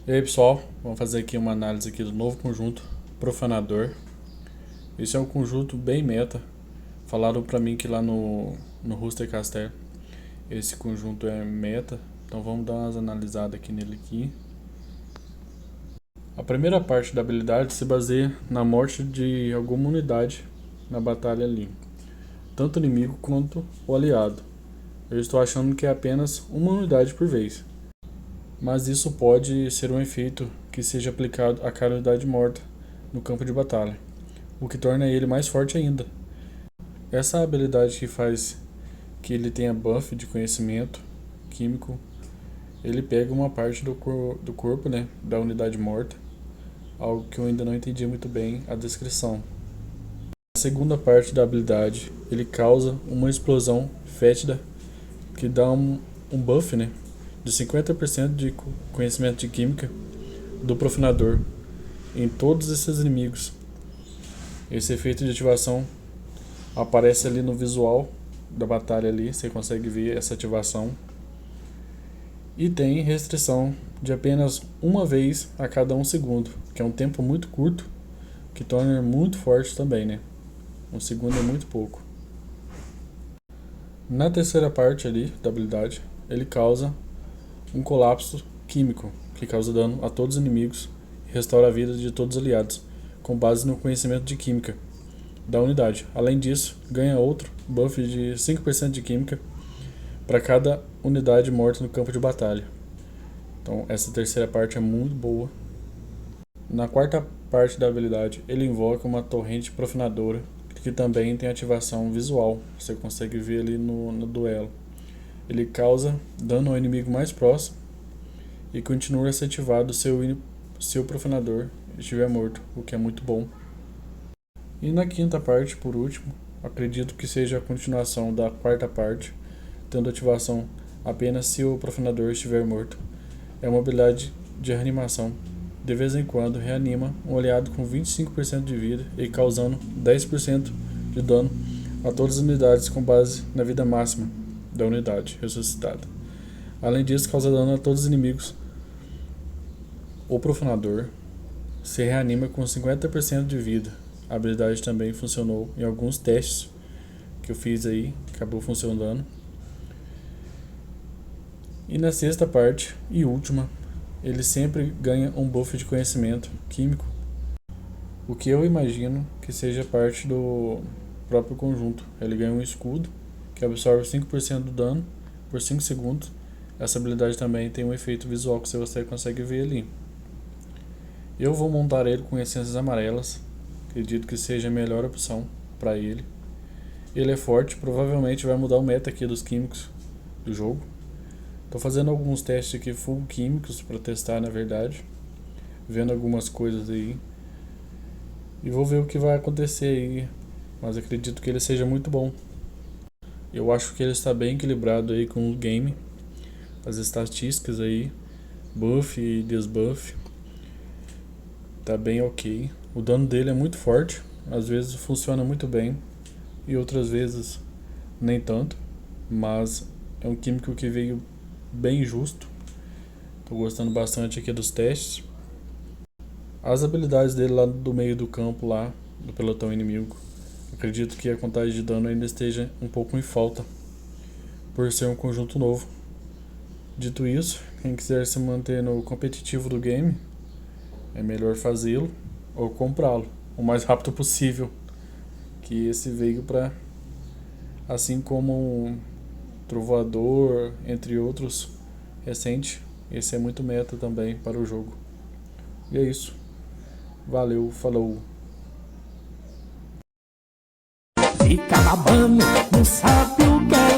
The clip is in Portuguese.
E aí pessoal, vamos fazer aqui uma análise aqui do novo conjunto Profanador. Esse é um conjunto bem meta. Falaram pra mim que lá no Rooster Caster esse conjunto é meta, então vamos dar umas analisadas aqui nele aqui. A primeira parte da habilidade se baseia na morte de alguma unidade na batalha ali, tanto inimigo quanto o aliado. Eu estou achando que é apenas uma unidade por vez, mas isso pode ser um efeito que seja aplicado a cada unidade morta no campo de batalha, o que torna ele mais forte ainda. Essa habilidade que faz que ele tenha buff de conhecimento químico, ele pega uma parte do corpo, né, da unidade morta, algo que eu ainda não entendi muito bem a descrição. A segunda parte da habilidade, ele causa uma explosão fétida que dá um buff, né, de 50% de conhecimento de química do profanador em todos esses inimigos. Esse efeito de ativação aparece ali no visual da batalha ali, você consegue ver essa ativação. E tem restrição de apenas uma vez a cada 1 segundo, que é um tempo muito curto, que torna muito forte também, né? 1 segundo é muito pouco. Na terceira parte ali da habilidade, ele causa um colapso químico, que causa dano a todos os inimigos e restaura a vida de todos os aliados, com base no conhecimento de química da unidade. Além disso, ganha outro buff de 5% de química para cada unidade morta no campo de batalha. Então essa terceira parte é muito boa. Na quarta parte da habilidade, ele invoca uma torrente profanadora, que também tem ativação visual, você consegue ver ali no duelo. Ele causa dano ao inimigo mais próximo e continua a ser ativado se o profanador estiver morto, o que é muito bom. E na quinta parte, por último, acredito que seja a continuação da quarta parte, tendo ativação apenas se o profanador estiver morto. É uma habilidade de reanimação. De vez em quando reanima um aliado com 25% de vida e causando 10% de dano a todas as unidades com base na vida máxima da unidade ressuscitada. Além disso, causa dano a todos os inimigos. O profanador se reanima com 50% de vida. A habilidade também funcionou em alguns testes que eu fiz aí, acabou funcionando. E na sexta parte e última, ele sempre ganha um buff de conhecimento químico, o que eu imagino que seja parte do próprio conjunto. Ele ganha um escudo que absorve 5% do dano por 5 segundos. Essa habilidade também tem um efeito visual que você consegue ver ali. Eu vou montar ele com essências amarelas, acredito que seja a melhor opção para ele. Ele é forte, provavelmente vai mudar o meta aqui dos químicos do jogo. Estou fazendo alguns testes aqui full químicos para testar, na verdade, vendo algumas coisas aí e vou ver o que vai acontecer aí, mas acredito que ele seja muito bom. Eu acho que ele está bem equilibrado aí com o game, as estatísticas aí, buff e desbuff, tá bem ok. O dano dele é muito forte, às vezes funciona muito bem e outras vezes nem tanto, mas é um químico que veio bem justo. Estou gostando bastante aqui dos testes. As habilidades dele lá do meio do campo, lá do pelotão inimigo, acredito que a contagem de dano ainda esteja um pouco em falta, por ser um conjunto novo. Dito isso, quem quiser se manter no competitivo do game, é melhor fazê-lo ou comprá-lo o mais rápido possível, que esse veio para, assim como um Trovoador, entre outros recente, esse é muito meta também para o jogo. E é isso. Valeu, falou. Fica babando, não sabe o que é